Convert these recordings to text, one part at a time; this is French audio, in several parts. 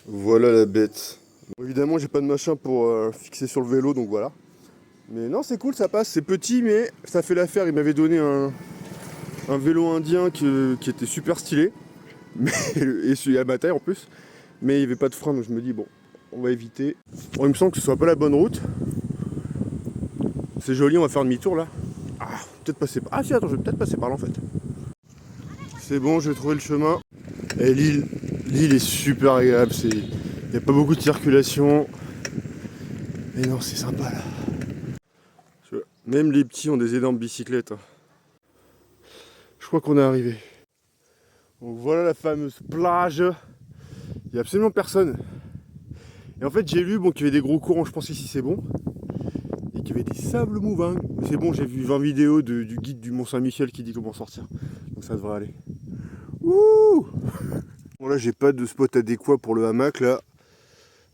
Voilà la bête. Bon, évidemment, j'ai pas de machin pour fixer sur le vélo, donc voilà. Mais non, c'est cool, ça passe. C'est petit, mais ça fait l'affaire. Il m'avait donné un vélo indien qui était super stylé. Mais, et celui à ma taille en plus. Mais il n'y avait pas de frein, donc je me dis, bon, on va éviter. Bon, il me semble que ce soit pas la bonne route. C'est joli, on va faire demi-tour là. Ah, peut-être passer par... Ah si, attends, je vais peut-être passer par là en fait. C'est bon, j'ai trouvé le chemin. Et l'île est super agréable. Il n'y a pas beaucoup de circulation. Mais non, c'est sympa là. Même les petits ont des énormes bicyclettes. Hein. Je crois qu'on est arrivé. Donc voilà la fameuse plage. Il n'y a absolument personne. Et en fait, j'ai lu qu'il y avait des gros courants. Je pense qu'ici c'est bon. Et qu'il y avait des sables mouvants. Mais c'est bon, j'ai vu 20 vidéos du guide du Mont-Saint-Michel qui dit comment sortir. Donc ça devrait aller. Ouh! Bon là, j'ai pas de spot adéquat pour le hamac là.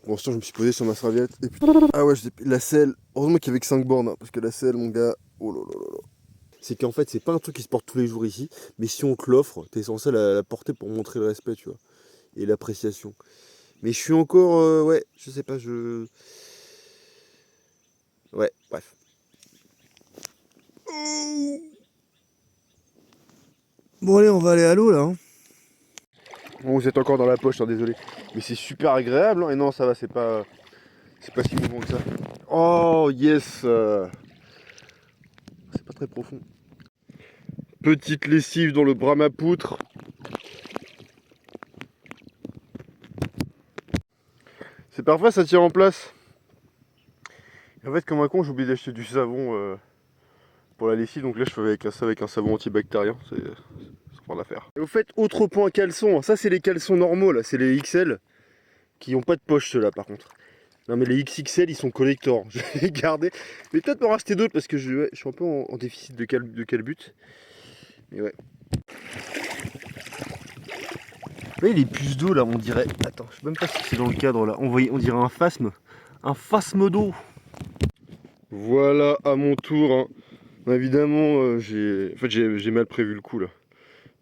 Pour l'instant, je me suis posé sur ma serviette. Et puis... Ah ouais, la selle. Heureusement qu'il y avait que 5 bornes. Hein, parce que la selle, mon gars. Oh là là là là. C'est qu'en fait, c'est pas un truc qui se porte tous les jours ici. Mais si on te l'offre, t'es censé la porter pour montrer le respect, tu vois. Et l'appréciation. Mais je suis encore. Ouais, je sais pas, Ouais, bref. Bon, allez, on va aller à l'eau là. Hein. Bon, vous êtes encore dans la poche, hein, désolé. Mais c'est super agréable. Hein. Et non, ça va, c'est pas si mouvant que ça. Oh, yes! C'est pas très profond. Petite lessive dans le Brahmapoutre. C'est parfois ça tient en place. Et en fait, comme un con, j'ai oublié d'acheter du savon pour la lessive. Donc là, je fais avec un savon antibactérien. C'est sans l'affaire. Et au fait, autre point caleçon. Ça, c'est les caleçons normaux, là. C'est les XL qui n'ont pas de poche, ceux-là, par contre. Non, mais les XXL, ils sont collector. Je vais les garder. Mais peut-être m'en racheter d'autres parce que je suis un peu en déficit de calbut. Mais ouais. Vous voyez les puces d'eau là, on dirait. Attends, je sais même pas si c'est dans le cadre là. On dirait un phasme. Un phasme d'eau. Voilà, à mon tour. Hein. Évidemment, j'ai mal prévu le coup là.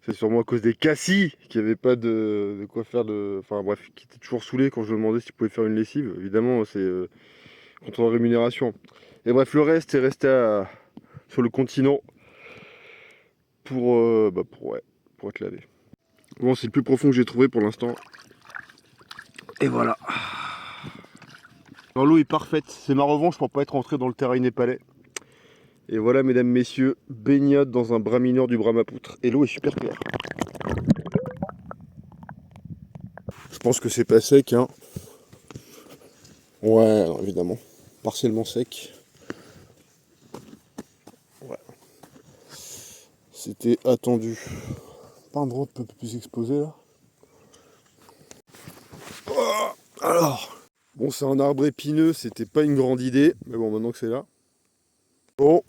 C'est sûrement à cause des cassis qui n'avaient pas de quoi faire de. Enfin bref, qui étaient toujours saoulés quand je me demandais s'ils pouvaient faire une lessive. Évidemment, c'est contre la rémunération. Et bref, le reste est resté sur le continent pour être lavé. Bon, c'est le plus profond que j'ai trouvé pour l'instant. Et voilà. Alors, l'eau est parfaite. C'est ma revanche pour pas être rentré dans le terrain népalais. Et voilà, mesdames, messieurs, baignade dans un bras mineur du Brahmapoutre. Et l'eau est super claire. Je pense que c'est pas sec, hein. Ouais, non, évidemment. Partiellement sec. Ouais. C'était attendu. Pas un endroit un peu plus exposé là. Oh, alors. Bon, c'est un arbre épineux, c'était pas une grande idée. Mais bon, maintenant que c'est là. Bon.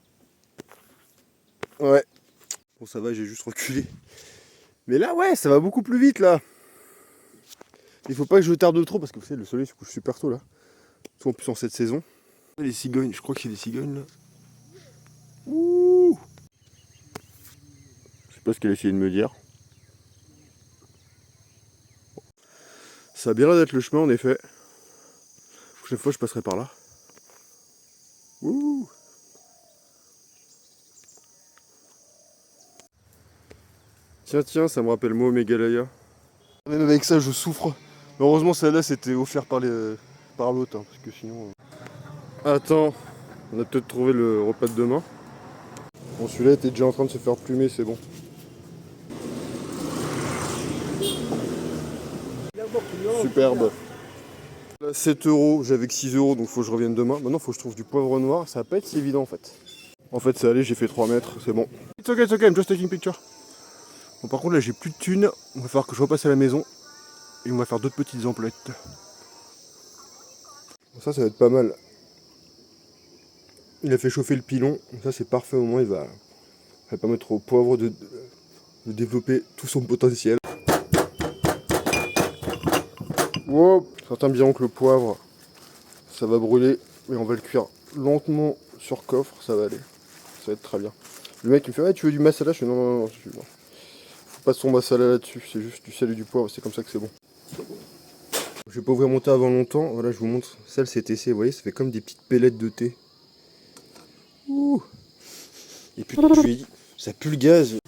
Ouais. Bon, ça va, j'ai juste reculé. Mais là, ouais, ça va beaucoup plus vite là. Il faut pas que je tarde trop parce que vous savez, le soleil se couche super tôt là. Tout en plus en cette saison. Les cigognes, je crois qu'il y a des cigognes là. Ouh. Je sais pas ce qu'elle a essayé de me dire. Ça a bien l'air d'être le chemin en effet. La prochaine fois je passerai par là. Ouh. Tiens, ça me rappelle moi Megalaya. Même avec ça je souffre. Mais heureusement celle-là c'était offert par l'autre, hein, parce que sinon. Attends, on a peut-être trouvé le repas de demain. Bon celui-là était déjà en train de se faire plumer, c'est bon. Superbe. Là, 7 €, j'avais que 6 €, donc faut que je revienne demain. Maintenant faut que je trouve du poivre noir, ça va pas être si évident en fait. En fait c'est allé, j'ai fait 3 mètres, c'est bon. It's okay, I'm just taking picture. Bon par contre là j'ai plus de thunes, il va falloir que je repasse à la maison. Et on va faire d'autres petites emplettes. Bon, ça va être pas mal. Il a fait chauffer le pilon, donc ça c'est parfait au moins, il va permettre au poivre de développer tout son potentiel. Wow, certains me diront que le poivre, ça va brûler, mais on va le cuire lentement sur coffre, ça va aller. Ça va être très bien. Le mec il me fait, ouais, tu veux du masala? Je fais, non, faut pas son masala là-dessus, c'est juste du sel et du poivre, c'est comme ça que c'est bon. Je vais pas ouvrir mon thé avant longtemps. Voilà, je vous montre. Celle c'est TC, vous voyez, ça fait comme des petites pellettes de thé. Ouh. Et puis, je lui ai dit, ça pue le gaz.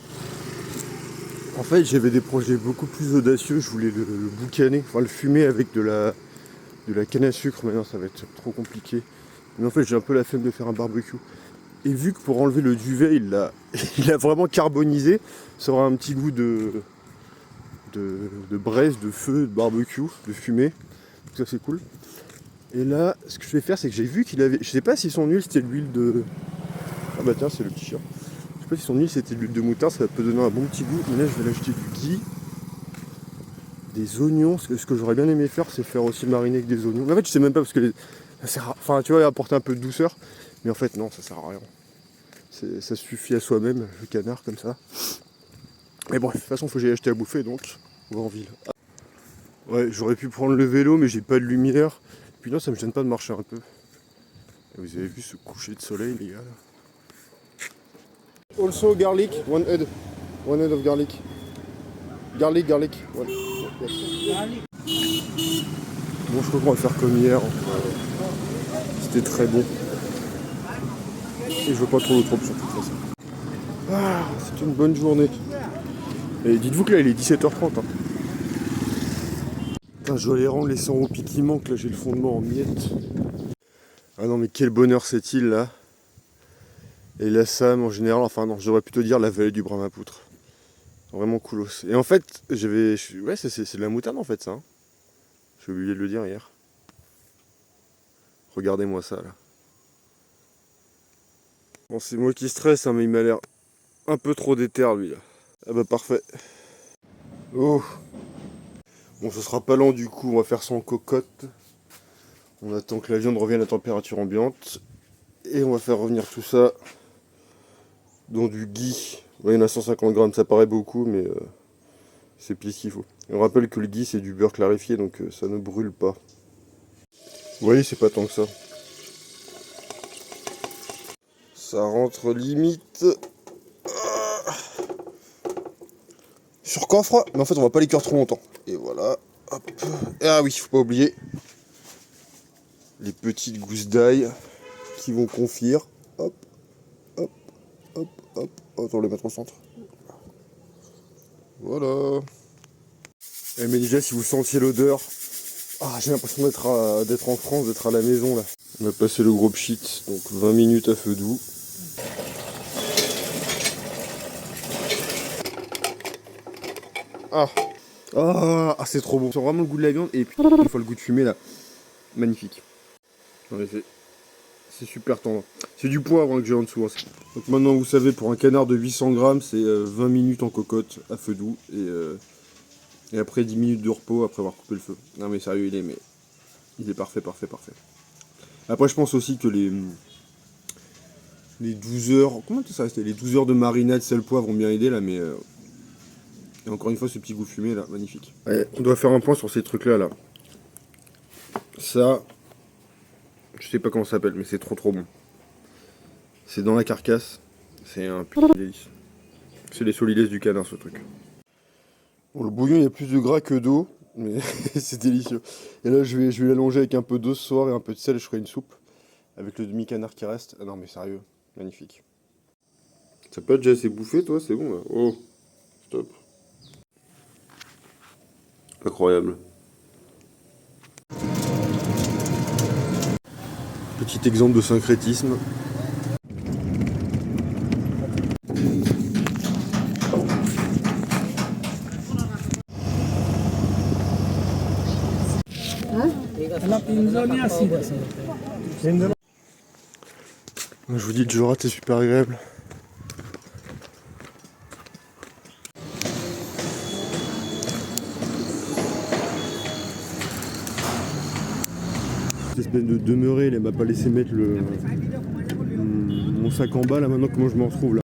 En fait, j'avais des projets beaucoup plus audacieux. Je voulais le boucaner, enfin le fumer avec de la canne à sucre. Maintenant, ça va être trop compliqué. Mais en fait, j'ai un peu la flemme de faire un barbecue. Et vu que pour enlever le duvet, il l'a vraiment carbonisé, ça aura un petit goût de braise, de feu, de barbecue, de fumée. Donc ça, c'est cool. Et là, ce que je vais faire, c'est que j'ai vu qu'il avait... Je sais pas si son huile, c'était de l'huile de... Ah bah tiens, c'est le petit chien. Je sais pas si son huile, c'était de l'huile de moutarde, ça peut donner un bon petit goût. Mais là, je vais l'acheter du ghee, des oignons. Ce que j'aurais bien aimé faire, c'est faire aussi mariner avec des oignons. Mais en fait, je sais même pas, parce que ça sert à... Enfin, tu vois, apporter un peu de douceur. Mais en fait, non, ça sert à rien. Ça suffit à soi-même, le canard, comme ça. Mais bon, de toute façon, faut que j'aille acheter à bouffer, donc on va en ville. Ouais, j'aurais pu prendre le vélo, mais j'ai pas de lumière. Puis non, ça me gêne pas de marcher un peu. Et vous avez vu ce coucher de soleil, les gars, là. Also garlic, one head of garlic. Garlic. One. Yes. Bon, je crois qu'on va faire comme hier. C'était très bon. Et je veux pas trop d'autres options de toute façon. Ah, c'est une bonne journée. Et dites-vous que là il est 17h30. Hein. Putain, je dois aller rendre les 100 roupies qui manquent, là j'ai le fondement en miettes. Ah non mais quel bonheur cette île là. Et la Sam en général, enfin non, je devrais plutôt dire la vallée du Brahmapoutre. Vraiment coolos. Et en fait, ouais, c'est de la moutarde en fait ça. Hein. J'ai oublié de le dire hier. Regardez-moi ça là. Bon, c'est moi qui stresse, hein, mais il m'a l'air un peu trop déter lui là. Ah bah parfait. Oh. Bon, ce sera pas lent du coup, on va faire ça en cocotte. On attend que la viande revienne à température ambiante. Et on va faire revenir tout ça dans du ghee. Ouais, il y en a 150 grammes, ça paraît beaucoup, mais c'est pile ce qu'il faut. Et on rappelle que le ghee c'est du beurre clarifié, donc ça ne brûle pas. Vous voyez, c'est pas tant que ça. Ça rentre limite... sur coffre, mais en fait on va pas les cuire trop longtemps. Et voilà, hop. Et ah oui, faut pas oublier les petites gousses d'ail qui vont confire. Hop, hop, hop, hop. Oh, attends, on les mettre au centre. Voilà. Eh, mais déjà, si vous sentiez l'odeur, ah, j'ai l'impression d'être en France, d'être à la maison là. On a passé le gros pchit, donc 20 minutes à feu doux. Ah, c'est trop bon. On sent vraiment le goût de la viande et puis une fois le goût de fumée là. Magnifique. En effet. C'est super tendre. C'est du poivre que j'ai en dessous. Hein. Donc maintenant vous savez, pour un canard de 800 grammes, c'est 20 minutes en cocotte à feu doux. Et après 10 minutes de repos après avoir coupé le feu. Non mais sérieux, il est parfait. Après je pense aussi que les 12 heures... Comment ça restait? Les 12 heures de marinade sel poivre ont bien aidé là, mais... Et encore une fois, ce petit goût fumé là, magnifique. Ouais, on doit faire un point sur ces trucs là. Ça, je sais pas comment ça s'appelle, mais c'est trop bon. C'est dans la carcasse, c'est un putain de délice. C'est les solidesses du canard ce truc. Bon, le bouillon il y a plus de gras que d'eau, mais c'est délicieux. Et là je vais l'allonger avec un peu d'eau ce soir et un peu de sel, je ferai une soupe. Avec le demi-canard qui reste. Ah non mais sérieux, magnifique. Ça peut être déjà assez bouffé toi, c'est bon là. Oh, stop. Incroyable. Petit exemple de syncrétisme. Je vous dis, Jorat est super agréable. Cette espèce de demeuré, elle m'a pas laissé mettre mon sac en bas là maintenant, comment je me retrouve là.